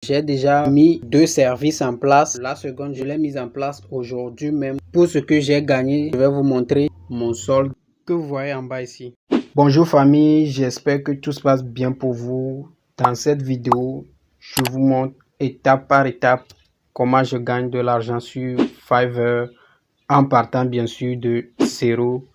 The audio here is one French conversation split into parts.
J'ai déjà mis 2 services en place. La seconde, je l'ai mise en place aujourd'hui même. Pour ce que j'ai gagné, je vais vous montrer mon solde que vous voyez en bas ici. Bonjour famille, j'espère que tout se passe bien pour vous. Dans cette vidéo, je vous montre étape par étape comment je gagne de l'argent sur Fiverr en partant bien sûr de zéro.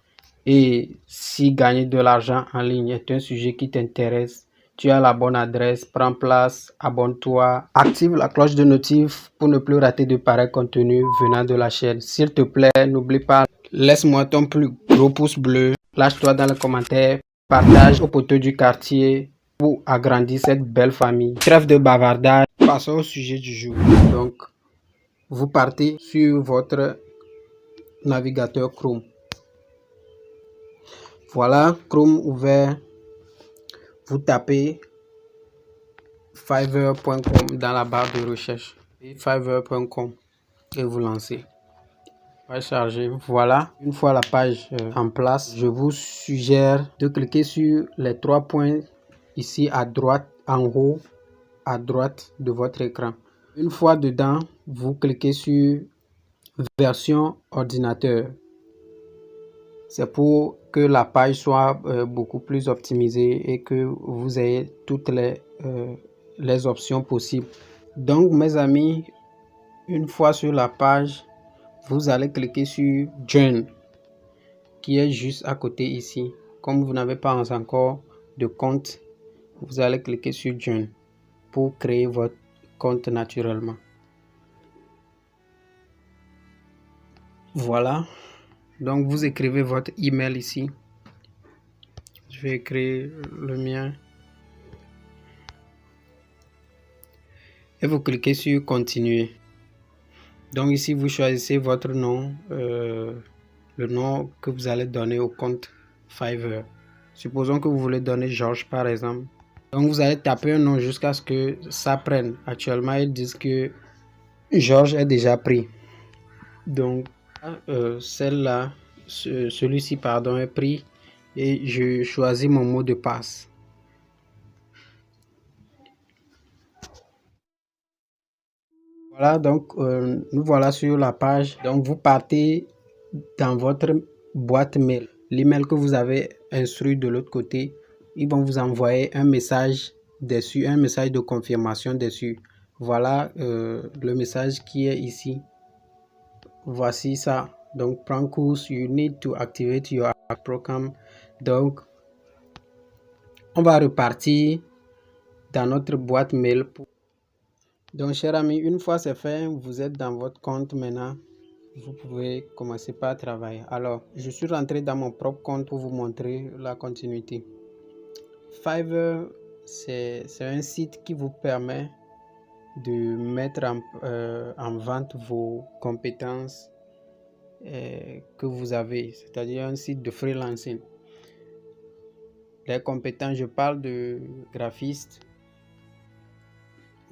Et si gagner de l'argent en ligne est un sujet qui t'intéresse, tu as la bonne adresse, prends place, abonne-toi, active la cloche de notif pour ne plus rater de pareils contenus venant de la chaîne. S'il te plaît, n'oublie pas, laisse-moi ton plus gros pouce bleu, lâche-toi dans les commentaires, partage aux poteaux du quartier pour agrandir cette belle famille. Trêve de bavardage, passons au sujet du jour. Donc, vous partez sur votre navigateur Chrome. Voilà, Chrome ouvert, vous tapez fiverr.com dans la barre de recherche, fiverr.com et vous lancez. Va charger. Voilà, une fois la page en place, je vous suggère de cliquer sur les 3 points ici à droite, en haut, à droite de votre écran. Une fois dedans, vous cliquez sur version ordinateur. C'est pour que la page soit beaucoup plus optimisée et que vous ayez toutes les options possibles. Donc mes amis, une fois sur la page, vous allez cliquer sur Join qui est juste à côté ici. Comme vous n'avez pas encore de compte, vous allez cliquer sur Join pour créer votre compte naturellement. Voilà. Donc vous écrivez votre email ici. Je vais écrire le mien. Et vous cliquez sur continuer. Donc ici vous choisissez votre nom, le nom que vous allez donner au compte Fiverr. Supposons que vous voulez donner Georges par exemple. Donc vous allez taper un nom jusqu'à ce que ça prenne. Actuellement ils disent que Georges est déjà pris. Donc celle-là, celui-ci pardon est pris et je choisis mon mot de passe. Voilà, donc nous voilà sur la page. Donc vous partez dans votre boîte mail. L'email que vous avez instruit de l'autre côté, ils vont vous envoyer un message dessus, un message de confirmation dessus. Voilà le message qui est ici. Voici ça. Donc prends course, you need to activate your program. Donc on va repartir dans notre boîte mail. Donc chers amis, une fois c'est fait, vous êtes dans votre compte maintenant. Vous pouvez commencer par travailler. Alors, je suis rentré dans mon propre compte pour vous montrer la continuité. Fiverr, c'est un site qui vous permet de mettre en vente vos compétences que vous avez, c'est-à-dire un site de freelancing. Les compétences, je parle de graphiste.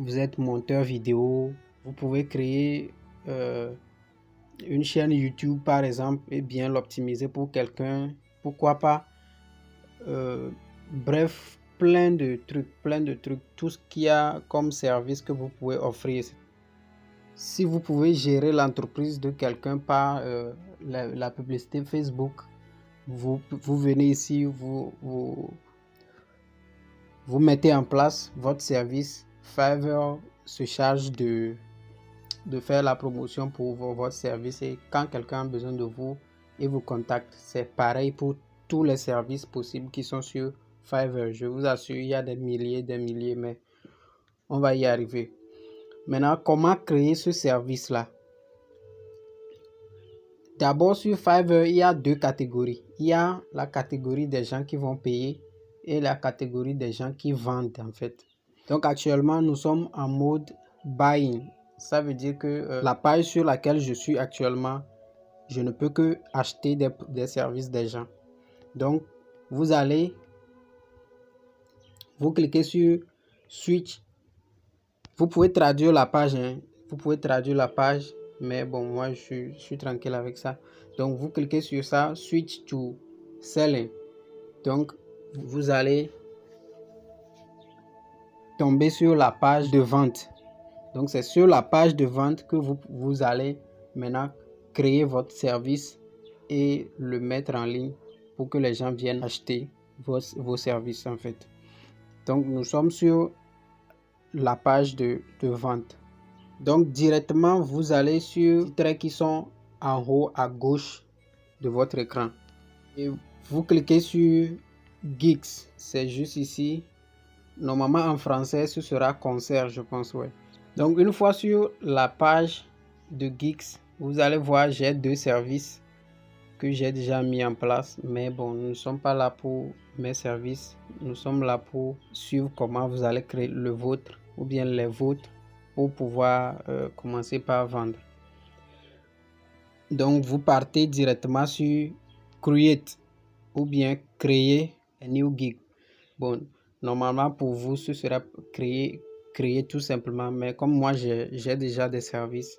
Vous êtes monteur vidéo, vous pouvez créer une chaîne YouTube par exemple et bien l'optimiser pour quelqu'un, pourquoi pas. Bref, plein de trucs, tout ce qu'il y a comme service que vous pouvez offrir. Si vous pouvez gérer l'entreprise de quelqu'un par la publicité Facebook, vous venez ici, vous mettez en place votre service. Fiverr se charge de faire la promotion pour votre service et quand quelqu'un a besoin de vous, il vous contacte. C'est pareil pour tous les services possibles qui sont sur Fiverr. Je vous assure, il y a des milliers, mais on va y arriver. Maintenant, comment créer ce service-là? D'abord, sur Fiverr, il y a 2 catégories. Il y a la catégorie des gens qui vont payer et la catégorie des gens qui vendent en fait. Donc actuellement, nous sommes en mode buying. Ça veut dire que la page sur laquelle je suis actuellement, je ne peux que acheter des services des gens. Donc, vous cliquez sur Switch. Vous pouvez traduire la page, hein. Vous pouvez traduire la page, mais bon, moi, je suis tranquille avec ça. Donc, vous cliquez sur ça, Switch to Selling. Donc, vous allez tomber sur la page de vente. Donc c'est sur la page de vente que vous allez maintenant créer votre service et le mettre en ligne pour que les gens viennent acheter vos services en fait. Donc nous sommes sur la page de vente. Donc directement vous allez sur les traits qui sont en haut à gauche de votre écran et vous cliquez sur Geeks, c'est juste ici. Normalement en français ce sera concert, je pense. Ouais. Donc une fois sur la page de Geeks, vous allez voir j'ai 2 services que j'ai déjà mis en place, mais bon, nous ne sommes pas là pour mes services, nous sommes là pour suivre comment vous allez créer le vôtre ou bien les vôtres pour pouvoir commencer par vendre. Donc vous partez directement sur Create ou bien créer un new gig. Bon, normalement pour vous ce sera créer tout simplement, mais comme moi j'ai déjà des services,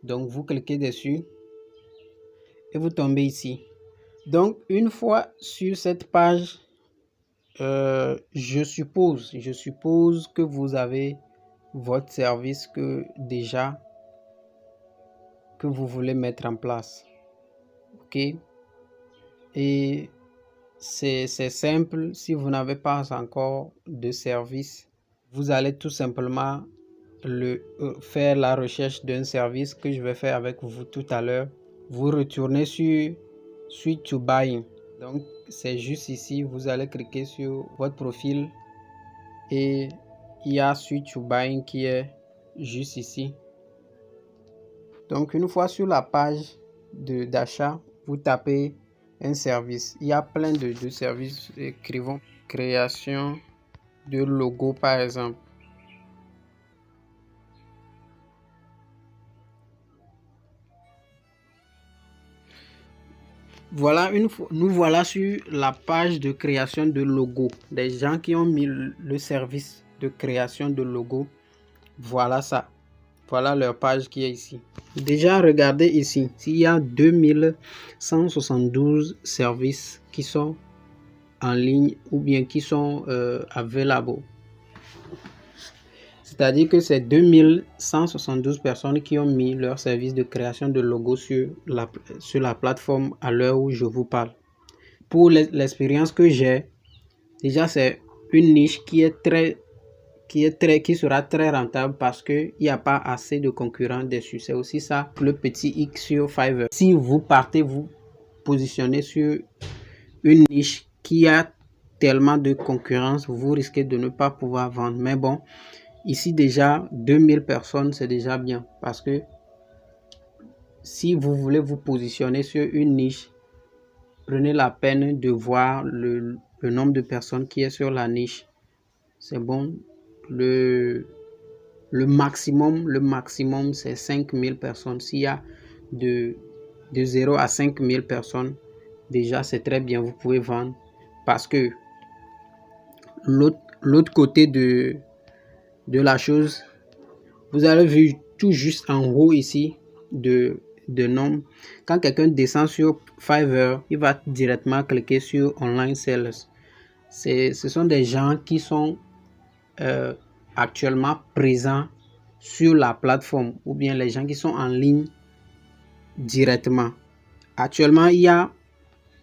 donc vous cliquez dessus et vous tombez ici. Donc une fois sur cette page, je suppose que vous avez votre service que vous voulez mettre en place. Ok, et c'est simple. Si vous n'avez pas encore de service, vous allez tout simplement faire la recherche d'un service que je vais faire avec vous tout à l'heure. Vous retournez sur Switch to Buying. Donc c'est juste ici, vous allez cliquer sur votre profil et il y a Switch to Buying qui est juste ici. Donc une fois sur la page d'achat, vous tapez un service. Il y a plein de services. Écrivons création de logo par exemple. Voilà, nous voilà sur la page de création de logo. Des gens qui ont mis le service de création de logo. Voilà ça. Voilà leur page qui est ici. Déjà, regardez ici. S'il y a 2172 services qui sont en ligne ou bien qui sont available. C'est-à-dire que c'est 2172 personnes qui ont mis leur service de création de logo sur la plateforme à l'heure où je vous parle. Pour l'expérience que j'ai, déjà c'est une niche qui sera très rentable parce qu'il n'y a pas assez de concurrents dessus. C'est aussi ça le petit X sur Fiverr. Si vous partez vous positionner sur une niche qui a tellement de concurrence, vous risquez de ne pas pouvoir vendre. Mais bon, ici déjà 2000 personnes, c'est déjà bien parce que si vous voulez vous positionner sur une niche, prenez la peine de voir le nombre de personnes qui est sur la niche. C'est bon. Le maximum c'est 5000 personnes. S'il y a de 0 à 5000 personnes, déjà c'est très bien, vous pouvez vendre parce que l'autre côté de la chose, vous avez vu tout juste en haut ici de nombre. Quand quelqu'un descend sur Fiverr, il va directement cliquer sur Online Sellers. Ce sont des gens qui sont actuellement présents sur la plateforme ou bien les gens qui sont en ligne directement. Actuellement, il y a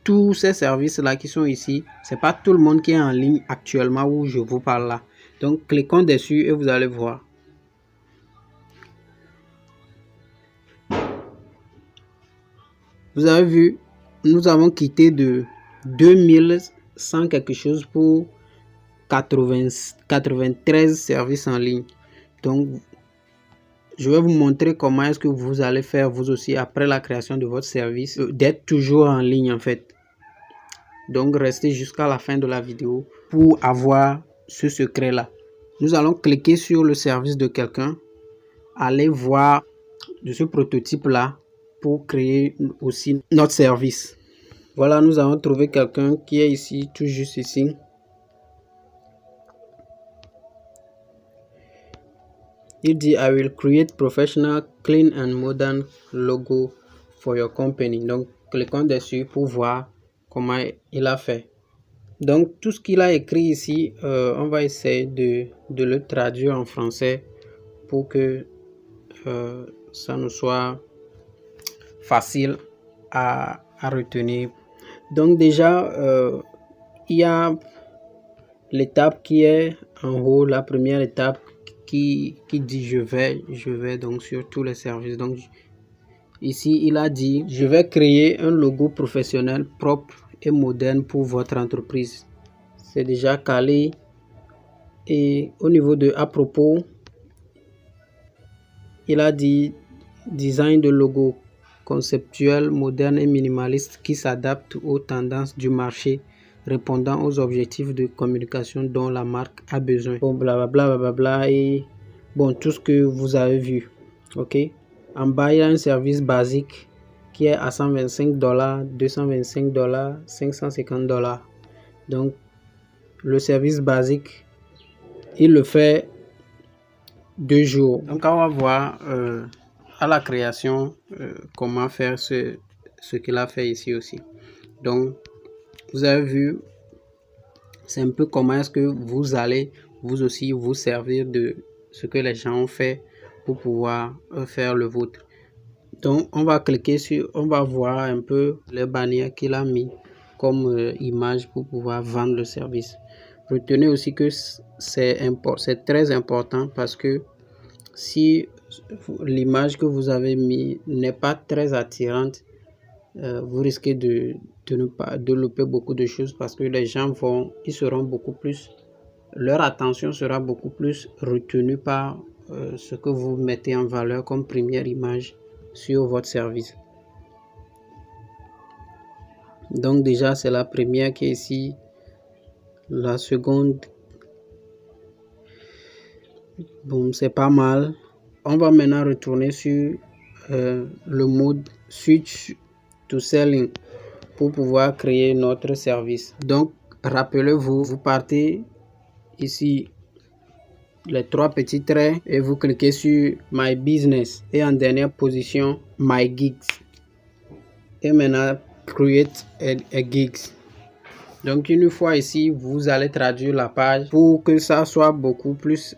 tous ces services là qui sont ici. C'est pas tout le monde qui est en ligne actuellement où je vous parle là. Donc cliquons dessus et vous allez voir. Vous avez vu, nous avons quitté de 2100 quelque chose pour 93 services en ligne. Donc je vais vous montrer comment est-ce que vous allez faire vous aussi après la création de votre service, d'être toujours en ligne en fait. Donc restez jusqu'à la fin de la vidéo pour avoir ce secret là. Nous allons cliquer sur le service de quelqu'un, aller voir de ce prototype là pour créer aussi notre service. Voilà, nous avons trouvé quelqu'un qui est ici, tout juste ici. Il dit I will create professional, clean and modern logo for your company. Donc cliquons dessus pour voir comment il a fait. Donc tout ce qu'il a écrit ici, on va essayer de le traduire en français pour que ça nous soit facile à retenir. Donc déjà, il y a l'étape qui est en haut, la première étape qui dit je vais donc sur tous les services. Donc ici, il a dit je vais créer un logo professionnel propre et moderne pour votre entreprise. C'est déjà calé. Et au niveau de à propos, il a dit design de logo conceptuel, moderne et minimaliste qui s'adapte aux tendances du marché, répondant aux objectifs de communication dont la marque a besoin. Bon, blablabla, blablabla, et bon, tout ce que vous avez vu. Ok. En bas, il y a un service basique qui est à $125, $225, $550. Donc, le service basique, il le fait 2 jours. Donc, on va voir à la création comment faire ce qu'il a fait ici aussi. Donc, vous avez vu, c'est un peu comment est-ce que vous allez vous aussi vous servir de ce que les gens ont fait pour pouvoir faire le vôtre. Donc, on va cliquer sur, on va voir un peu les bannières qu'il a mis comme image pour pouvoir vendre le service. Retenez aussi que c'est très important parce que si l'image que vous avez mis n'est pas très attirante, vous risquez de ne pas développer beaucoup de choses parce que les gens seront beaucoup plus, leur attention sera beaucoup plus retenue par ce que vous mettez en valeur comme première image sur votre service. Donc déjà c'est la première qui est ici, la seconde, bon, c'est pas mal. On va maintenant retourner sur le mode switch to selling pour pouvoir créer notre service. Donc rappelez-vous, vous partez ici les 3 petits traits et vous cliquez sur My Business et en dernière position My Gigs et maintenant Create a Gigs. Donc une fois ici, vous allez traduire la page pour que ça soit beaucoup plus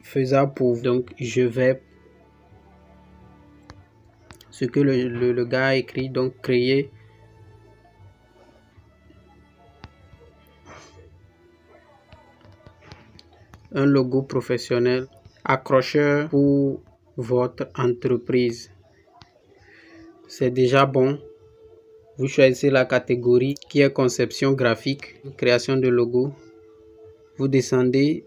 faisable pour vous. Donc je vais, ce que le gars a écrit, donc créer un logo professionnel accrocheur pour votre entreprise. C'est déjà bon. Vous choisissez la catégorie qui est conception graphique, création de logo. Vous descendez,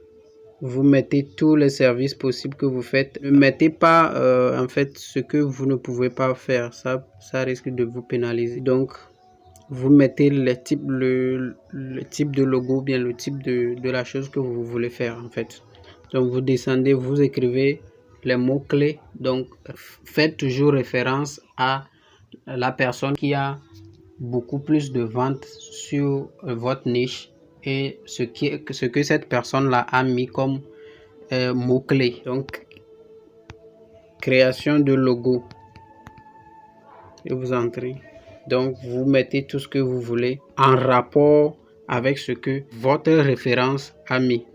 vous mettez tous les services possibles que vous faites. Ne mettez pas en fait ce que vous ne pouvez pas faire. Ça risque de vous pénaliser. Donc, vous mettez le type de logo, bien le type de la chose que vous voulez faire en fait. Donc, vous descendez, vous écrivez les mots-clés. Donc, faites toujours référence à la personne qui a beaucoup plus de ventes sur votre niche et ce que cette personne là a mis comme mots-clés. Donc, création de logo. Et vous entrez. Donc, vous mettez tout ce que vous voulez en rapport avec ce que votre référence a mis.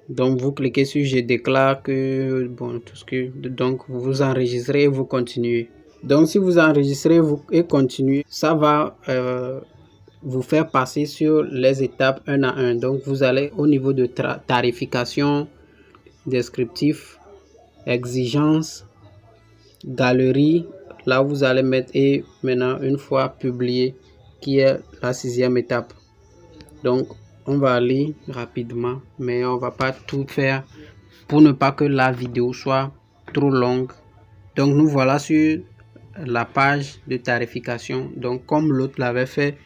Donc, vous cliquez sur je déclare que, bon, tout ce que, donc, vous enregistrez et vous continuez. Donc, si vous enregistrez et continuez, ça va vous faire passer sur les étapes un à un. Donc, vous allez au niveau de tarification, descriptif, exigence, galerie. Là, vous allez mettre et maintenant, une fois publié, qui est la 6e étape. Donc, on va aller rapidement, mais on va pas tout faire pour ne pas que la vidéo soit trop longue. Donc, nous voilà sur la page de tarification. Donc, comme l'autre l'avait fait,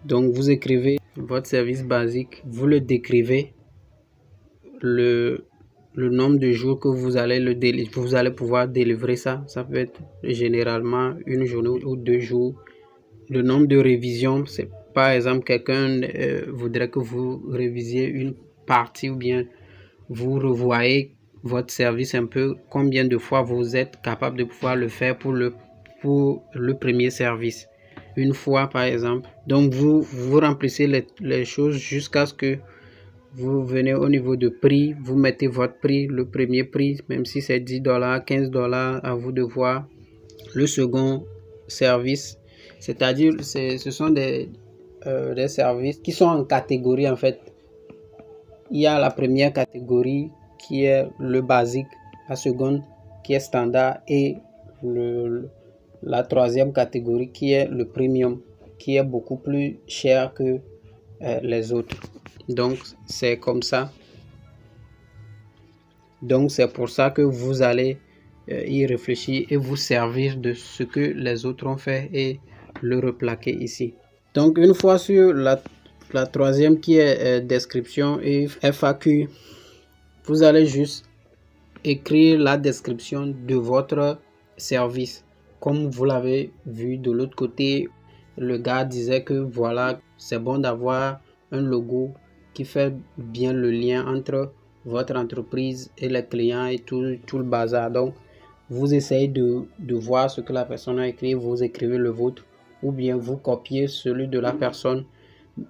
donc vous écrivez votre service basique, vous le décrivez, le nombre de jours que vous allez pouvoir délivrer ça. Ça peut être généralement une journée ou 2 jours. Le nombre de révisions, c'est par exemple quelqu'un voudrait que vous révisiez une partie ou bien vous revoyez votre service un peu, combien de fois vous êtes capable de pouvoir le faire pour le premier service. Une fois par exemple. Donc vous remplissez les choses jusqu'à ce que vous venez au niveau de prix, vous mettez votre prix, le premier prix, même si c'est $10, $15, à vous de voir. Le second service, c'est-à-dire ce sont des services qui sont en catégorie en fait. Il y a la première catégorie qui est le basique, la seconde qui est standard et la troisième catégorie qui est le premium, qui est beaucoup plus cher que les autres. Donc c'est comme ça. Donc c'est pour ça que vous allez y réfléchir et vous servir de ce que les autres ont fait et le replaquer ici. Donc une fois sur la troisième qui est description et FAQ, vous allez juste écrire la description de votre service. Comme vous l'avez vu de l'autre côté, le gars disait que voilà, c'est bon d'avoir un logo qui fait bien le lien entre votre entreprise et les clients et tout le bazar. Donc, vous essayez de voir ce que la personne a écrit, vous écrivez le vôtre, ou bien vous copiez celui de la personne,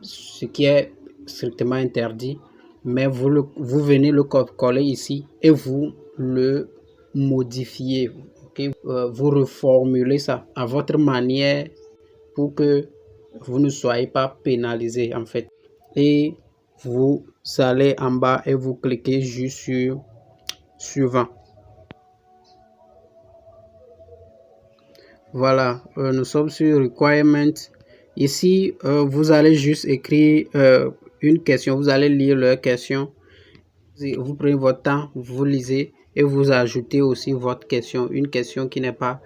ce qui est strictement interdit, mais vous venez le coller ici et vous le modifiez, okay? Vous reformulez ça à votre manière pour que vous ne soyez pas pénalisé en fait. Et vous allez en bas et vous cliquez juste sur suivant. Voilà, nous sommes sur requirement. Ici, vous allez juste écrire une question. Vous allez lire leur question. Vous prenez votre temps, vous lisez et vous ajoutez aussi votre question. Une question qui n'est pas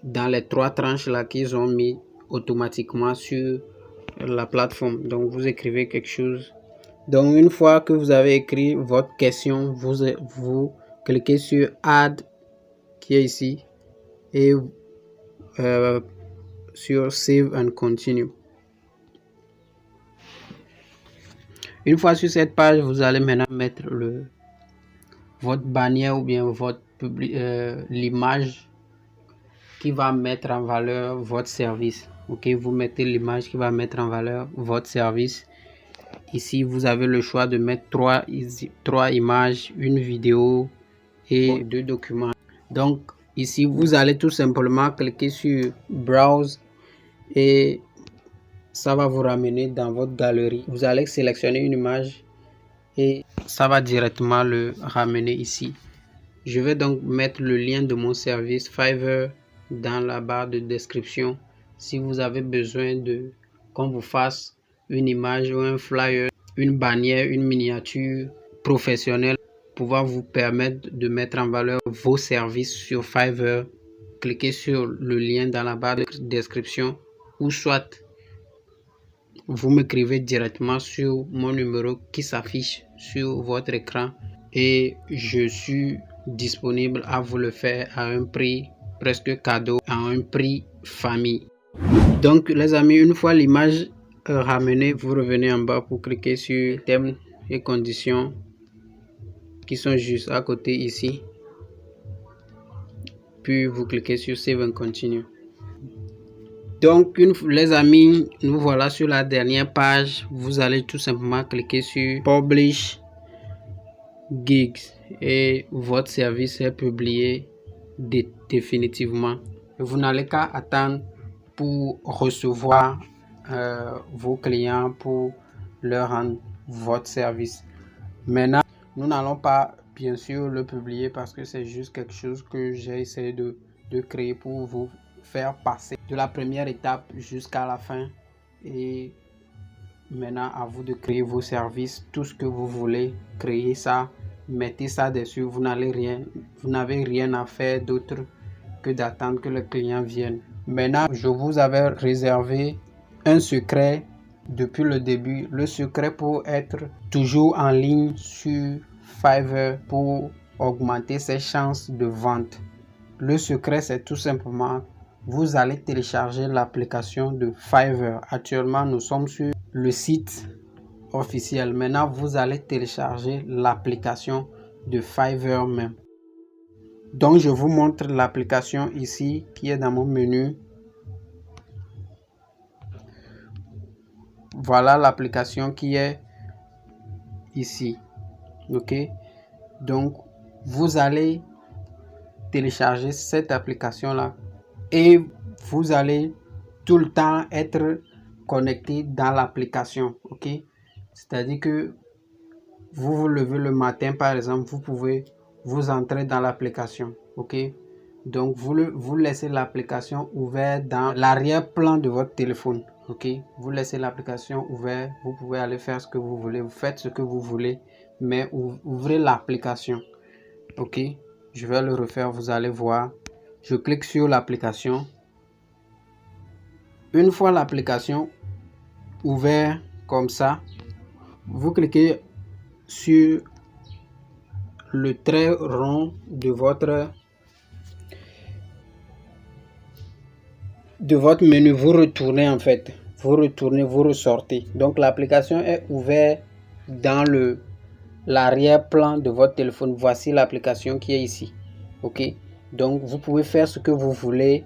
dans les 3 tranches là qu'ils ont mis automatiquement sur la plateforme. Donc, vous écrivez quelque chose. Donc, une fois que vous avez écrit votre question, vous cliquez sur Add qui est ici et sur Save and Continue. Une fois sur cette page, vous allez maintenant mettre votre bannière ou bien votre l'image qui va mettre en valeur votre service. Ok, vous mettez l'image qui va mettre en valeur votre service. Ici, vous avez le choix de mettre trois images, une vidéo et 2 documents. Donc, ici, vous allez tout simplement cliquer sur Browse et ça va vous ramener dans votre galerie. Vous allez sélectionner une image et ça va directement le ramener ici. Je vais donc mettre le lien de mon service Fiverr dans la barre de description. Si vous avez besoin qu'on vous fasse une image ou un flyer, une bannière, une miniature professionnelle, pouvoir vous permettre de mettre en valeur vos services sur Fiverr, cliquez sur le lien dans la barre de description ou soit vous m'écrivez directement sur mon numéro qui s'affiche sur votre écran et je suis disponible à vous le faire à un prix presque cadeau, à un prix famille. Donc les amis, une fois l'image ramenée, vous revenez en bas pour cliquer sur termes et conditions qui sont juste à côté ici, puis vous cliquez sur Save and Continue. Donc les amis, nous voilà sur la dernière page. Vous allez tout simplement cliquer sur Publish Gigs et votre service est publié définitivement. Vous n'allez qu'à attendre pour recevoir vos clients pour leur rendre votre service. Maintenant, nous n'allons pas bien sûr le publier parce que c'est juste quelque chose que j'ai essayé de créer pour vous faire passer de la première étape jusqu'à la fin. Et maintenant, à vous de créer vos services, tout ce que vous voulez, créer ça, mettez ça dessus. Vous n'avez rien à faire d'autre que d'attendre que le client vienne. Maintenant, je vous avais réservé un secret depuis le début. Le secret pour être toujours en ligne sur Fiverr pour augmenter ses chances de vente. Le secret, c'est tout simplement, vous allez télécharger l'application de Fiverr. Actuellement, nous sommes sur le site officiel. Maintenant, vous allez télécharger l'application de Fiverr même. Donc, je vous montre l'application ici qui est dans mon menu. Voilà l'application qui est ici. Ok, donc vous allez télécharger cette application là et vous allez tout le temps être connecté dans l'application. Ok, c'est-à-dire que vous vous levez le matin par exemple, vous pouvez vous entrer dans l'application. Ok, donc vous laissez l'application ouverte dans l'arrière-plan de votre téléphone. Ok, vous laissez l'application ouverte, vous pouvez aller faire ce que vous voulez, vous faites ce que vous voulez, mais ouvrez l'application. Ok, je vais le refaire, vous allez voir. Je clique sur l'application. Une fois l'application ouverte comme ça, vous cliquez sur le trait rond de votre menu. Vous retournez en fait, vous retournez, vous ressortez. Donc l'application est ouverte dans l'arrière-plan de votre téléphone. Voici l'application qui est ici. Ok, donc vous pouvez faire ce que vous voulez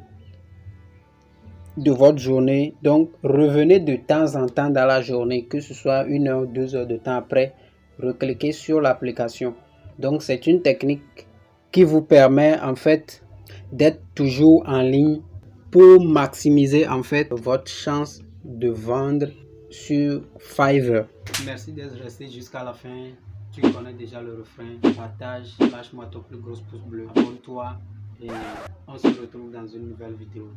de votre journée. Donc revenez de temps en temps dans la journée, que ce soit 1 heure, 2 heures de temps après, recliquez sur l'application. Donc c'est une technique qui vous permet en fait d'être toujours en ligne pour maximiser en fait votre chance de vendre sur Fiverr. Merci d'être resté jusqu'à la fin. Tu connais déjà le refrain. Partage, lâche-moi ton plus gros pouce bleu, abonne-toi et on se retrouve dans une nouvelle vidéo.